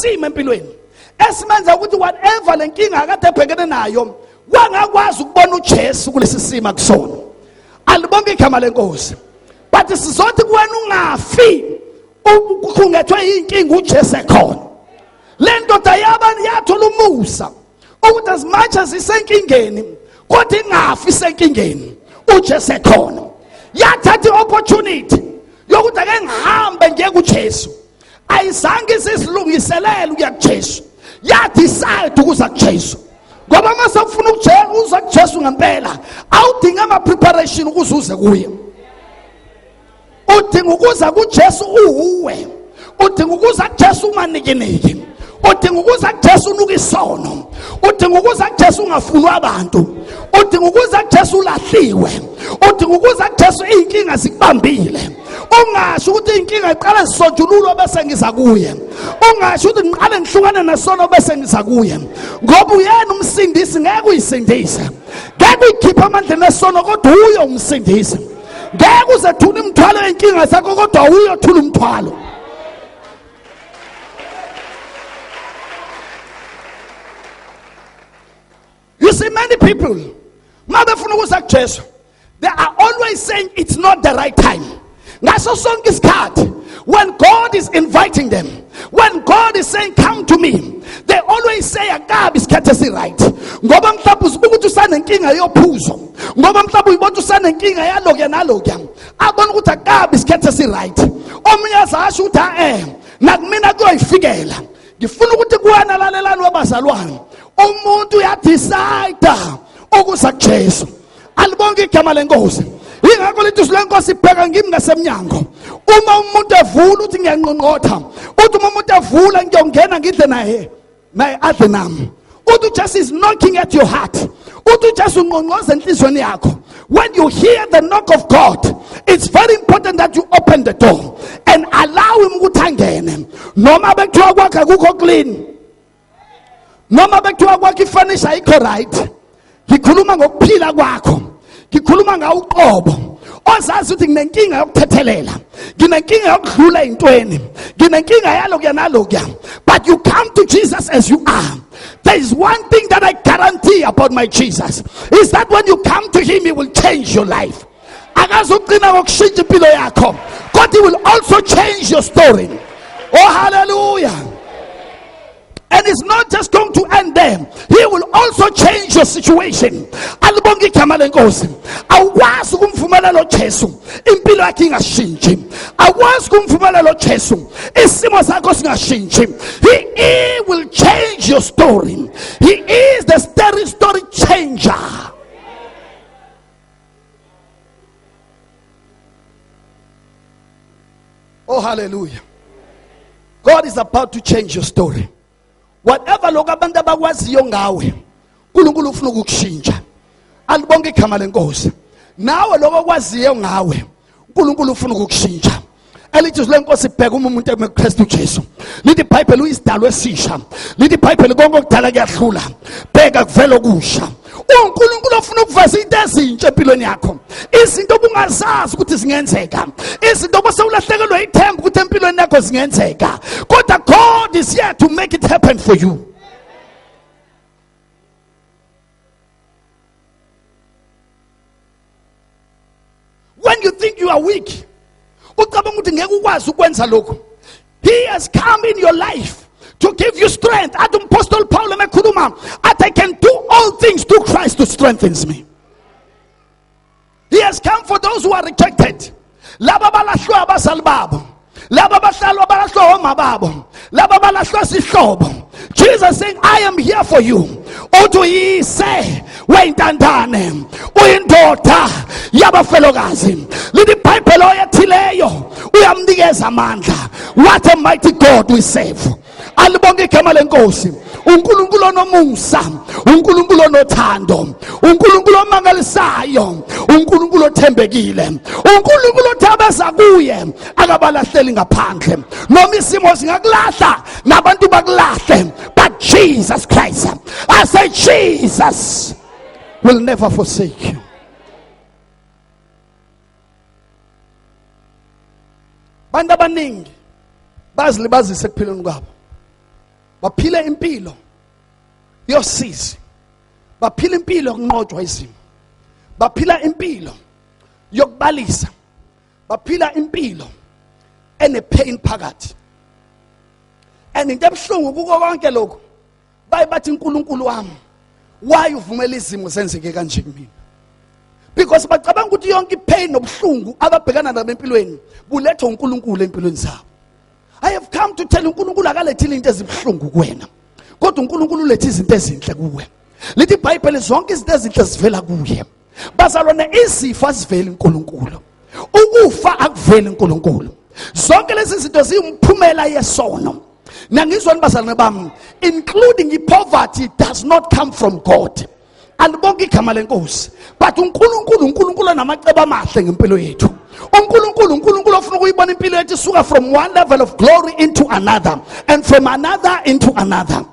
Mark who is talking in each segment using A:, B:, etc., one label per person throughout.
A: isimo empilweni esimenza ukuthi whatever lenkinga akade ebhekene nayo wangakwazi ukubona uJesu kulesi simo akusona. Alibonke igama lenkosi. But sizothi kuwena ungafi ukhungethwe inkinga uJesu ekhona. Le ndoda yabani yathola umusa ukuthi as much as isenkingeni kodwa ingafi isenkingeni uJesu ekhona. Yathatha i-opportunity yokuthi ake ngihambe ngiye kuJesu. Ayizange sisilungiselele ukuya kuJesu. Yadecide ukuza kuJesu. Ngoba mase ufuna uza kuJesu ngempela awudinga ama preparation ukuze uze kuye. Udinga ukuza kuJesu uhuwe. Udinga ukuza kuJesu unganikiniki. Udinga ukuza kuJesu unuka isono. Udinga ukuza kuJesu ungafunwa abantu. Udinga ukuza kuJesu ulahliwe. Udinga ukuza kuJesu inkinga zikubambile. Ungasho ukuthi inkinga iqala zisonjululwe bese ngiza kuye. Ungasho ukuthi ngiqale ngihlukane nesono bese ngiza kuye. Ngoba uyena umsindisi ngeke uyisindise. Ngeke uyikhiphe amandla esono kodwa uyo umsindisi. Ngeke uze thula imithwalo yenkinga zakho kodwa uyo thula umthwalo. You see many people mabefuna ukuza kuJesu they are always saying it's not the right time. Ngaso sonke isikhathi when God is inviting them, when God is saying come to me, they always say akabi isikhathi esi-right. Ngoba mhlawumbe uzibuka ukuthi usanenkinga yophuzo, ngoba mhlawumbe uyibona usanenkinga yalokuya nalokuya, abona ukuthi akabi isikhathi esi-right. Omunye azasho ukuthi nakumina kuyoyifikela. Ngifuna ukuthi kuwena lalelani wabazalwane umuntu uyadecide ukuza kuJesu. Alibonke igama lenkosi. Ingakho lithi silenkosi ibheka ngimi ngasemnyango. Uma umuntu evula uthi ngiyanqonqotha, uthi uma umuntu evula ngiyongena ngidle naye adle nami. Uthi uJesu is knocking at your heart. Uthi uJesu unqonqoza enhlizweni yakho. When you hear the knock of God, it's very important that you open the door and allow him ukuthi angene. Noma bekuthiwa kwakhe akukho clean, noma bekuthiwa kwakhe ifurnish ayikho right, ngikhuluma ngokuphila kwakho, ngikhuluma ngawuqobo ozazi ukuthi nginenkinga yokuthethelela, nginenkinga yokudlula intweni, nginenkinga yalokuya nalokuya. But you come to Jesus as you are. There is one thing that I guarantee about my Jesus is that when you come to him he will change your life. Akazuqina ngokushintsha impilo yakho, God he will also change your story. Oh hallelujah. And it's not just going to end there. He will also change your situation. Alibonke igama lenkosi. Awazi ukumvumelela uJesu impilo yakhe ingashintshi. Awazi ukumvumelela uJesu isimo sakho singashintshi. He will change your story. He is the story changer. Oh hallelujah. God is about to change your story. Whatever lokho abantu abakwaziyo ngawe uNkulunkulu ufuna ukukushintsha. Alibonke igama lenkosi. Nawe lokho okwaziyo ngawe uNkulunkulu ufuna ukukushintsha. Elithi lenkosi ibheka umuntu eMkristu Jesu. Lithi iBhayibheli uyisidalwa esisha. Lithi iBhayibheli konke okudala kuyahlula. Bheka kuvela okusha. uNkulunkulu ufuna ukuveza into ezintsha empilweni yakho. Izinto obungazazi ukuthi zingenzeka. Izinto obusewulahlekelwe ithemba ukuthi empilweni yakho zingenzeka. Kodwa God is here to make it happen for you. When you think you are weak, he has come in your life to give you strength. Apostle Paul I can do all things through Christ who strengthens me. He has come for those who are rejected. Jesus saying, I am here for you. Uthi he say, wayintandane uyindoda yabafelokazi. Lithi iBhayibheli oyethileyo uyamnikeza amandla. What a mighty God we serve. Alibonke igama lenkosi. uNkulunkulu onomusa, uNkulunkulu onothando, uNkulunkulu omangalisayo, uNkulunkulu othembekile, uNkulunkulu othabeza kuye akabalahleli ngaphandle. Noma isimo singakulahla nabantu bakulahle, but Jesus Christ, I say Jesus will never forsake you. Bantu abaningi bazilibazisa ekuphileni kwabo. baphile impilo yosizi, baphile impilo yokunqotshwa izimo, baphila impilo yokubalisa, baphila impilo ene-pain phakathi. And into ebuhlungu kuko konke lokho, bathi uNkulunkulu wami, why uvumela izimo zenzeke kanje kimi? Because bacabanga ukuthi yonke ipain nobuhlungu ababhekana nabo empilweni bulethwa uNkulunkulu empilweni zabo. I have come to tell uNkulunkulu akalethile into ezibuhlungu kuwena, kodwa uNkulunkulu ulethe izinto ezinhle kuwe. Lithi iBhayibheli zonke izinto ezinhle zivela kuye. Bazalwane, izifo aziveli uNkulunkulu, ukufa akuveli uNkulunkulu. Zonke lezi zinto ziyimphumela yesono. Nangizwa nibazalwane bami, including poverty does not come from God. Alibonke igama lenkosi. But uNkulunkulu anamacebo amahle ngempilo yethu. uNkulunkulu ofuna ukuyibona impilo yethu isuka from one level of glory into another and from another into another.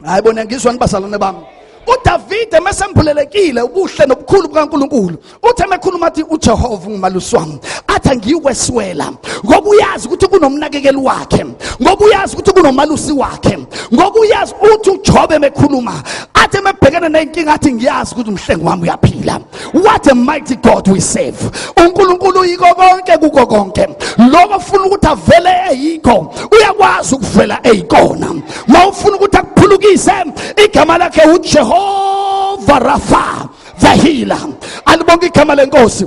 A: Hayibona ngizwa nibazalwane bami. uDavide mesembulelekile ubuhle nobukhulu bukaNkulunkulu, uthe mekhuluma athi uJehova ngumalusi wami, athi ngiyikweswela, ngoba uyazi ukuthi kunomnakekeli wakhe, ngoba uyazi ukuthi kunomalusi wakhe, ngoba uyazi uthi uJobe mekhuluma athi mebhekene nenkinga athi ngiyazi ukuthi umhlengi wami uyaphila. What a mighty God we serve. uNkulunkulu yiko konke kuko konke. Lokho ufuna ukuthi avele eyikho uyakwazi ukuvela eyikona. Mawufuna ukuthi akuphulukise igama lakhe uJehova Rafa, the healer. Alibonke igama lenkosi.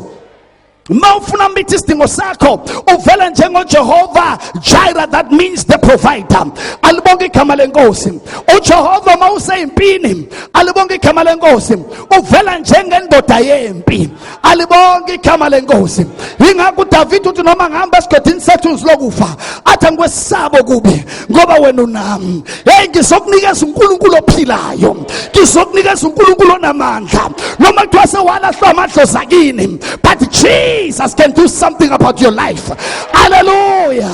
A: Mawufuna mithi isidingo sakho uvela njengoJehova Jireh, that means the provider. Alibonke igama lenkosi. uJehova mawuseyimpini, alibonke igama lenkosi, uvela njengendoda yempi. Alibonke igama lenkosi. Ingakho uDavid uthi noma ngihamba esigodini sethu lokufa athi angikwesabo kubi ngoba wena unami. Hey, ngizokunikeza uNkulunkulu ophilayo, ngizokunikeza uNkulunkulu onamandla. Noma kuthiwa sewalahlwa amadlozi akini, but Jesus can do something about your life. Hallelujah.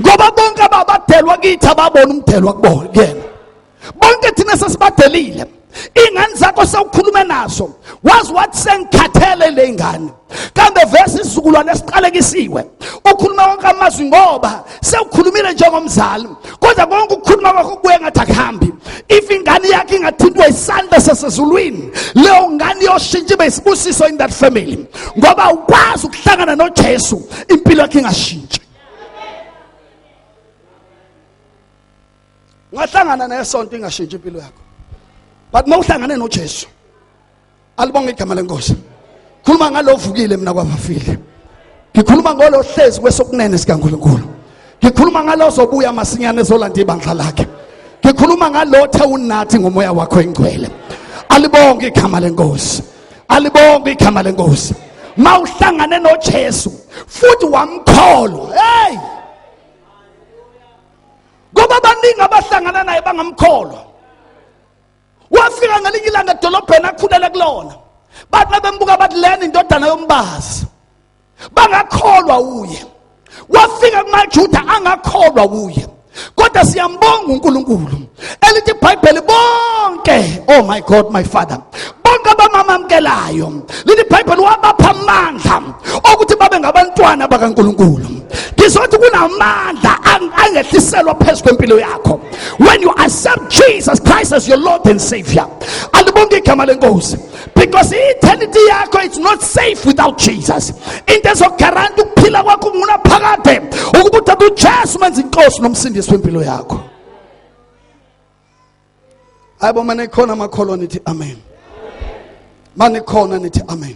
A: Ngoba bonke ababadelwa kithi ababona umdelo wakubona kuyena. Bonke thina sesibadelile. Ingane zakho sewukhuluma nazo, wazi wathi sengikhathele le ngane. Kambe verse isizukulwane esiqalekisiwe ukhuluma konke amazwi ngoba sewukhulumile njengomzali, kodwa konke ukukhuluma kwakho kuye ngathi akuhambi. If ingane yakhe ingathintwa isandla sasezulwini, leyo ngane yoshintsha ibe isibusiso in that family, ngoba ukwazi ukuhlangana noJesu impilo yakhe ingashintshi. Ngahlangana nesonto ingashintshi impilo yakho, but mawuhlangane noJesu, alibonge igama lenkosi. Khuluma ngalovukile mina kwabafile, ngikhuluma ngolo hlezi kwesokunene sikaNkulunkulu, ngikhuluma ngalo zobuya masinyane ezolanda ibandla lakhe, ngikhuluma ngalothe unathi ngomoya wakho engcwele. Alibonge igama lenkosi, alibonge igama lenkosi. Mawuhlangane noJesu futhi wamkholwa, hey, ngoba baningi abahlangana naye bangamkholwa. Wafika ngelinye ilanga edolobheni akhulela kulona, bathi bembuka bathi lena indodana yombazi, bangakholwa uye. Wafika kumaJuda angakholwa uye, kodwa siyambonga uNkulunkulu. Elithi iBhayibheli bonke, oh my God, my Father, bonke abamamukelayo, lithi iBhayibheli wabapha amandla ukuthi babe ngabantwana bakaNkulunkulu. Ngizothi kunamandla angehliselwa phezu kwempilo yakho when you accept Jesus Christ as your Lord and Savior. Alibonke igama lenkosi. Because eternity yakho it's not safe without Jesus. Into ezogaranta ukuphila kwakho ngunaphakade ukuba uthathe uJesu menze inkosi nomsindisi wempilo yakho. Ayibo mane khona amakholo nithi amen. Mane khona nithi amen.